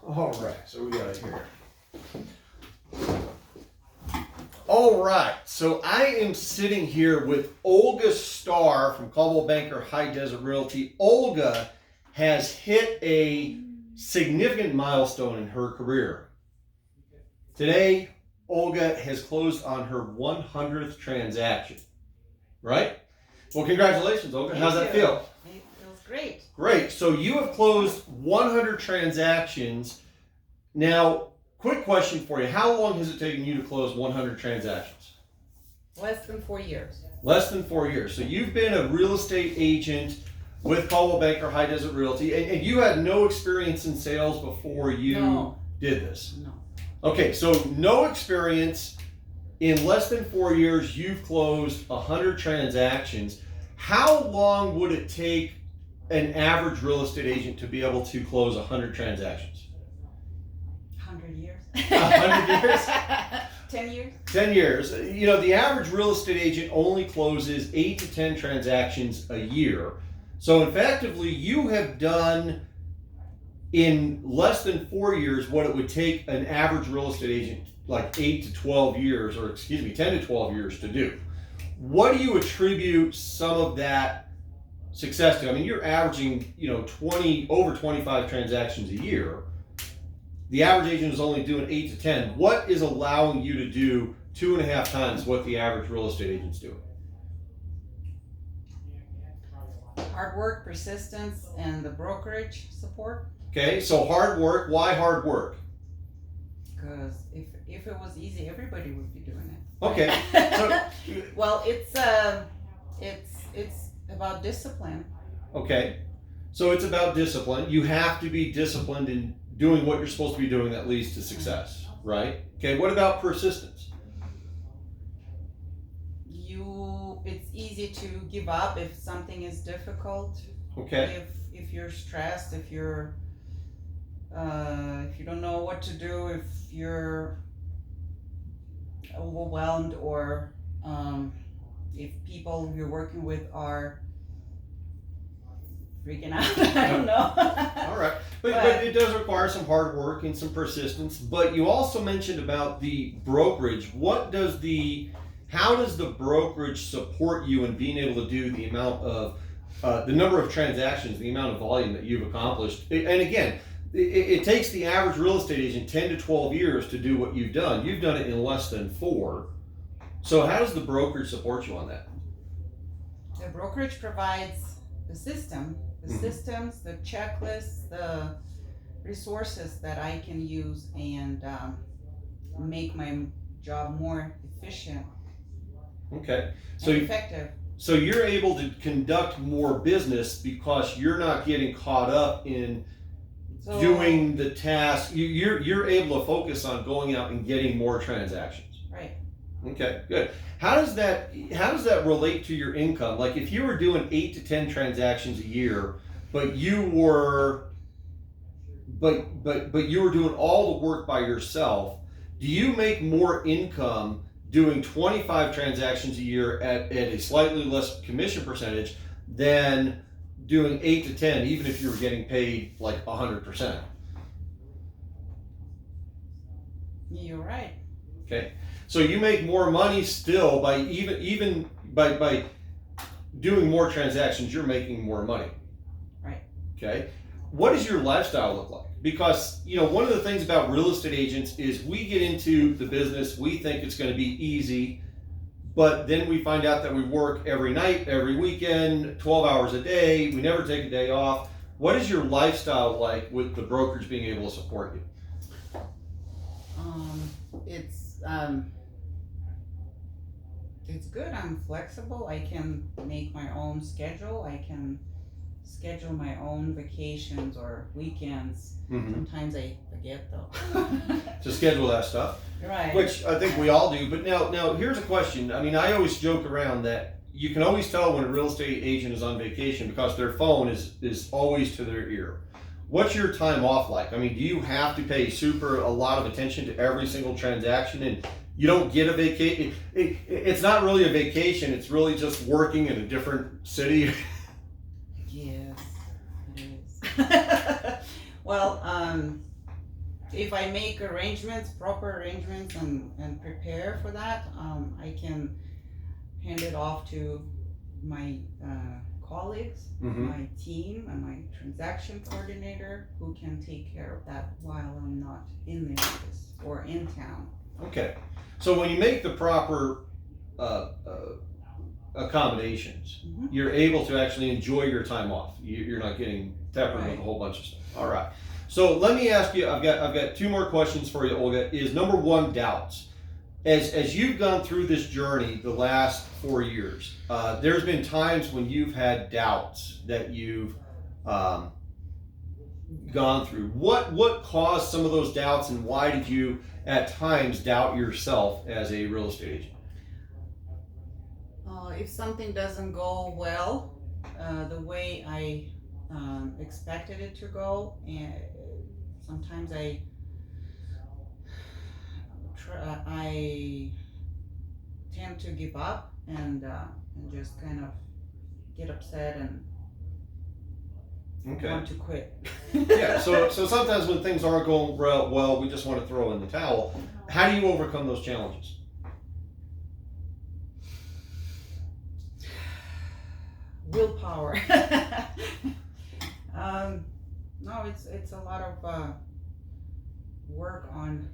All right, so we got it here. All right, so I am sitting here with Olga Starr from Coldwell Banker High Desert Realty. Olga has hit a significant milestone in her career. Today, Olga has closed on her 100th transaction, right? Well, congratulations, Olga. How's that feel? It feels great. Great. So you have closed 100 transactions. Now, quick question for you. How long has it taken you to close 100 transactions? Less than 4 years. Less than 4 years. So you've been a real estate agent with Coldwell Banker High Desert Realty, and you had no experience in sales before you did this? No. Okay, so no experience. In less than 4 years, you've closed 100 transactions. How long would it take an average real estate agent to be able to close 100 transactions? 100 years. 100 years? 10 years? 10 years. You know, the average real estate agent only closes 8 to 10 transactions a year. So effectively, you have done in less than 4 years what it would take an average real estate agent like 8 to 12 years, or excuse me, 10 to 12 years to do. What do you attribute some of that success to? I mean, you're averaging, over 25 transactions a year. The average agent is only doing 8 to 10. What is allowing you to do 2.5 times what the average real estate agent's doing? Hard work, persistence, and the brokerage support. Okay, so hard work. Why hard work? Because if it was easy, everybody would be doing it. Okay. So, well, it's about discipline. okay. So it's about discipline. You have to be disciplined in doing what you're supposed to be doing that leads to success, right? Okay, what about persistence? It's easy to give up if something is difficult. Okay. If you're stressed, if you don't know what to do, if you're overwhelmed, or if people you're working with are freaking out. I don't know. All right. But it does require some hard work and some persistence. But you also mentioned about the brokerage. How does the brokerage support you in being able to do the amount of, the number of transactions, the amount of volume that you've accomplished? And again, it takes the average real estate agent 10 to 12 years to do what you've done. You've done it in less than 4. So how does the brokerage support you on that? The brokerage provides the system, systems, the checklists, the resources that I can use and make my job more efficient. Okay. And effective. So you're able to conduct more business because you're not getting caught up in doing the task. You're able to focus on going out and getting more transactions. Right. Okay, good. How does that relate to your income? Like if you were doing 8 to 10 transactions a year, but you were doing all the work by yourself, do you make more income doing 25 transactions a year at a slightly less commission percentage than doing 8 to 10, even if you were getting paid like 100%? You're right. Okay, so you make more money still by even by doing more transactions. You're making more money. Right. Okay, what does your lifestyle look like? Because one of the things about real estate agents is we get into the business, we think it's going to be easy, but then we find out that we work every night, every weekend, 12 hours a day. We never take a day off. What is your lifestyle like with the brokerage being able to support you? It's good. I'm flexible. I can make my own schedule. I can schedule my own vacations or weekends. Mm-hmm. Sometimes I forget though. To schedule that stuff. Right. Which I think we all do. But now here's a question. I mean, I always joke around that you can always tell when a real estate agent is on vacation because their phone is always to their ear. What's your time off like? I mean, do you have to pay a lot of attention to every single transaction, and you don't get a vacation? It's not really a vacation. It's really just working in a different city. Yes, it is. Well, if I make arrangements, proper arrangements, and prepare for that, I can hand it off to my colleagues, Mhm. my team, and my transaction coordinator, who can take care of that while I'm not in the office or in town. Okay. So when you make the proper accommodations, Mhm. you're able to actually enjoy your time off. You're not getting peppered with Right. a whole bunch of stuff. All right. So let me ask you. I've got two more questions for you, Olga. Is number one doubts? As you've gone through this journey the last 4 years, there's been times when you've had doubts that you've um, gone through. What caused some of those doubts, and why did you at times doubt yourself as a real estate agent? If something doesn't go well, the way I expected it to go, and sometimes I tend to give up and just kind of get upset and Okay. want to quit. Yeah. So sometimes when things aren't going well, we just want to throw in the towel. How do you overcome those challenges? Willpower. No, it's a lot of work on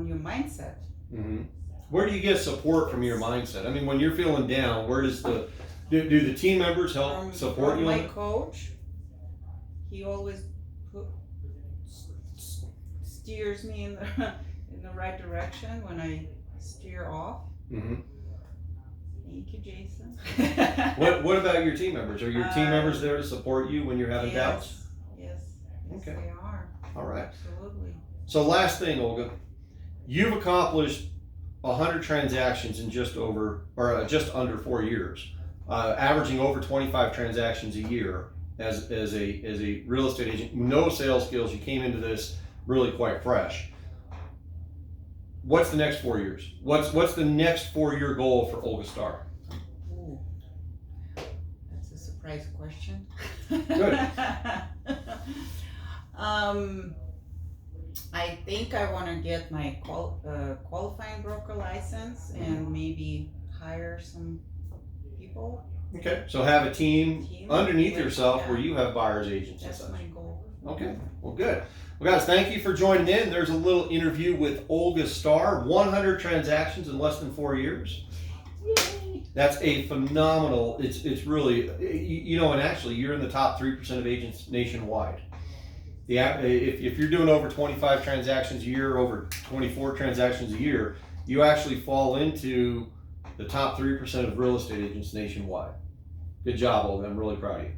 your mindset. Mm-hmm. Where do you get support from your mindset? I mean, when you're feeling down, where does do the team members help support From you? my coach, he always steers me in the in the right direction when I steer off. Mm-hmm. Thank you, Jason. What about your team members? Are your team members there to support you when you're having doubts? Yes, Okay. they are. All right. Absolutely. So last thing, Olga, you've accomplished 100 transactions in just under 4 years, averaging over 25 transactions a year as a real estate agent. No sales skills. You came into this really quite fresh. What's the next 4 years? What's the next 4-year goal for Olga Starr? Ooh, that's a surprise question. Good. I think I want to get my qualifying broker license and maybe hire some people. Okay. So have a team underneath yourself Yeah. where you have buyers agents and That's such. my goal. Okay, well, good. Well, guys, thank you for joining in. There's a little interview with Olga Starr. 100 transactions in less than 4 years. Yay! That's a phenomenal. It's really and actually, you're in the top 3% of agents nationwide. If you're doing over 25 transactions a year, over 24 transactions a year, you actually fall into the top 3% of real estate agents nationwide. Good job, Olga. I'm really proud of you.